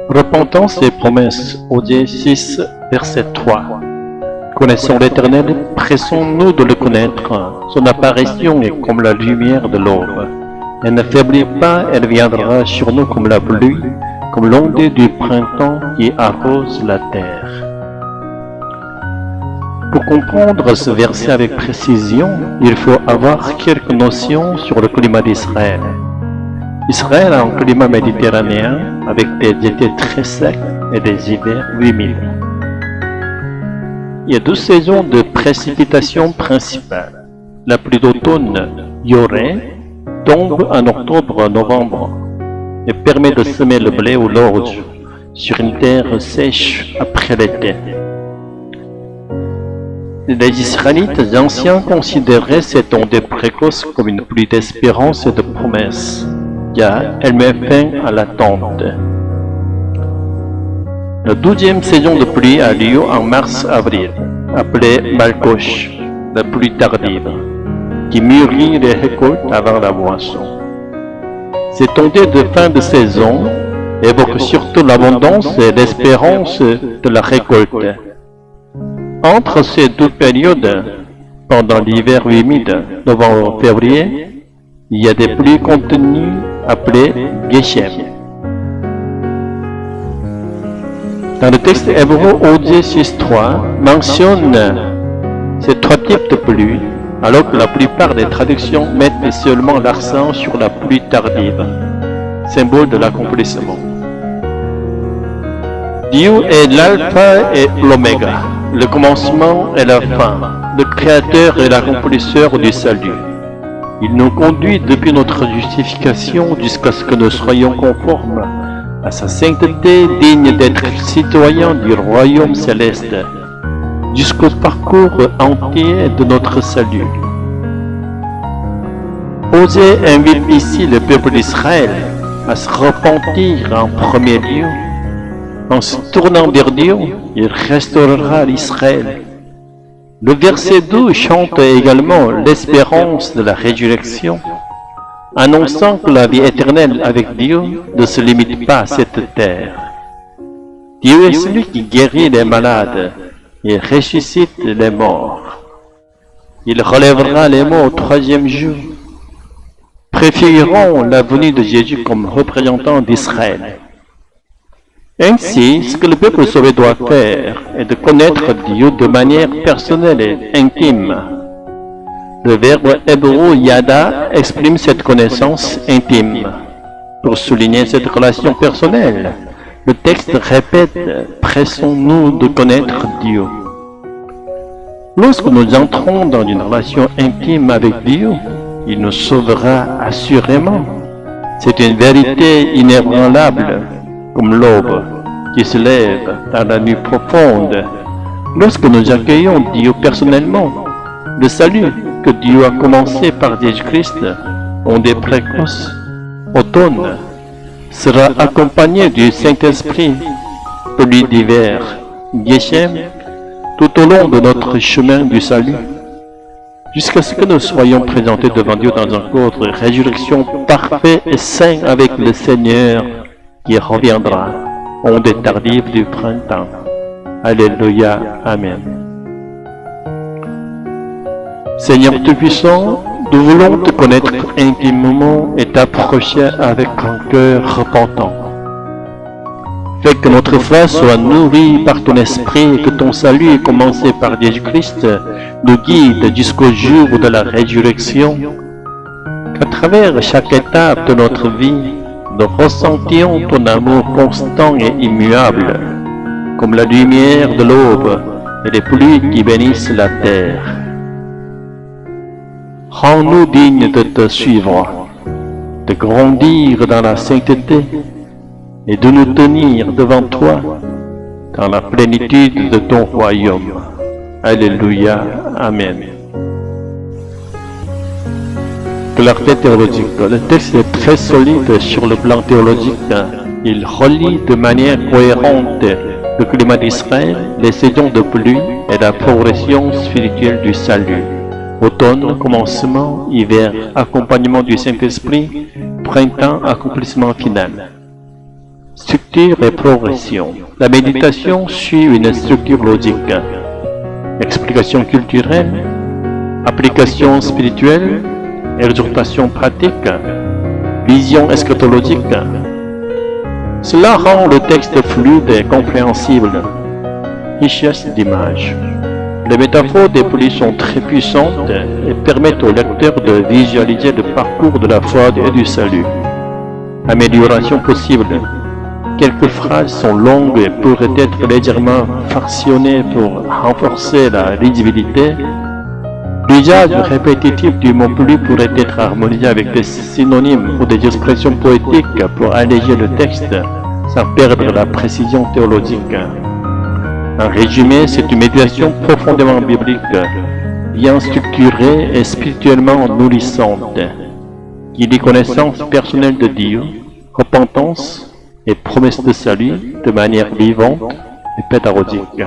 Repentance et promesses, Osée 6, verset 3. Connaissons l'Éternel, pressons-nous de le connaître. Son apparition est comme la lumière de l'aube. Elle ne faiblit pas, elle viendra sur nous comme la pluie, comme l'ondée du printemps qui arrose la terre. Pour comprendre ce verset avec précision, il faut avoir quelques notions sur le climat d'Israël. Israël a un climat méditerranéen avec des étés très secs et des hivers humides. Il y a 2 saisons de précipitations principales. La pluie d'automne, Yoré, tombe en octobre-novembre et permet de semer le blé ou l'orge sur une terre sèche après l'été. Les Israélites anciens considéraient cette ondée précoce comme une pluie d'espérance et de promesse, car elle met fin à l'attente. La 12e saison de pluie a lieu en mars-avril, appelée Malkosh, la pluie tardive, qui mûrit les récoltes avant la moisson. Cette ondée de fin de saison évoque surtout l'abondance et l'espérance de la récolte. Entre ces 2 périodes, pendant l'hiver humide, novembre-février, il y a des pluies contenues appelées Geshem. Dans le texte hébreu, Osée 6.3 mentionne ces 3 types de pluie, alors que la plupart des traductions mettent seulement l'accent sur la pluie tardive, symbole de l'accomplissement. Dieu est l'alpha et l'oméga, le commencement et la fin, le créateur et l'accomplisseur du salut. Il nous conduit depuis notre justification jusqu'à ce que nous soyons conformes à sa sainteté, digne d'être citoyens du royaume céleste, jusqu'au parcours entier de notre salut. Osée invite ici le peuple d'Israël à se repentir en premier lieu. En se tournant vers Dieu, il restaurera l'Israël. Le verset 2 chante également l'espérance de la résurrection, annonçant que la vie éternelle avec Dieu ne se limite pas à cette terre. Dieu est celui qui guérit les malades et ressuscite les morts. Il relèvera les morts au 3e jour. Préférons la venue de Jésus comme représentant d'Israël. Ainsi, ce que le peuple sauvé doit faire est de connaître Dieu de manière personnelle et intime. Le verbe hébreu yada exprime cette connaissance intime. Pour souligner cette relation personnelle, le texte répète « Pressons-nous de connaître Dieu ». Lorsque nous entrons dans une relation intime avec Dieu, il nous sauvera assurément. C'est une vérité inébranlable, comme l'aube qui se lève dans la nuit profonde. Lorsque nous accueillons Dieu personnellement, le salut que Dieu a commencé par Jésus-Christ, ondée précoce, automne, sera accompagné du Saint-Esprit, pluie d'hiver, Geshem, tout au long de notre chemin du salut, jusqu'à ce que nous soyons présentés devant Dieu dans un corps de résurrection parfait et saint avec le Seigneur qui reviendra, ondée tardive du printemps. Alléluia, Amen. Seigneur Tout-Puissant, nous voulons te connaître intimement et t'approcher avec un cœur repentant. Fais que notre foi soit nourrie par ton esprit et que ton salut, commencé par Jésus-Christ, nous guide jusqu'au jour de la résurrection. Qu'à travers chaque étape de notre vie, nous ressentions ton amour constant et immuable, comme la lumière de l'aube et les pluies qui bénissent la terre. Rends-nous dignes de te suivre, de grandir dans la sainteté et de nous tenir devant toi dans la plénitude de ton royaume. Alléluia. Amen. Clarté théologique. Le texte est très solide sur le plan théologique. Il relie de manière cohérente le climat d'Israël, les saisons de pluie et la progression spirituelle du salut. Automne, commencement, hiver, accompagnement du Saint-Esprit, printemps, accomplissement final. Structure et progression. La méditation suit une structure logique. Explication culturelle, application spirituelle, exhortation pratique, vision eschatologique. Cela rend le texte fluide et compréhensible. Richesse d'images. Les métaphores des pluies sont très puissantes et permettent au lecteur de visualiser le parcours de la foi et du salut. Amélioration possible. Quelques phrases sont longues et pourraient être légèrement fractionnées pour renforcer la lisibilité. L'usage répétitif du mot pluie pourrait être harmonisé avec des synonymes ou des expressions poétiques pour alléger le texte sans perdre la précision théologique. En résumé, c'est une méditation profondément biblique, bien structurée et spirituellement nourrissante, qui lie connaissance personnelle de Dieu, repentance et promesse de salut de manière vivante et pédagogique.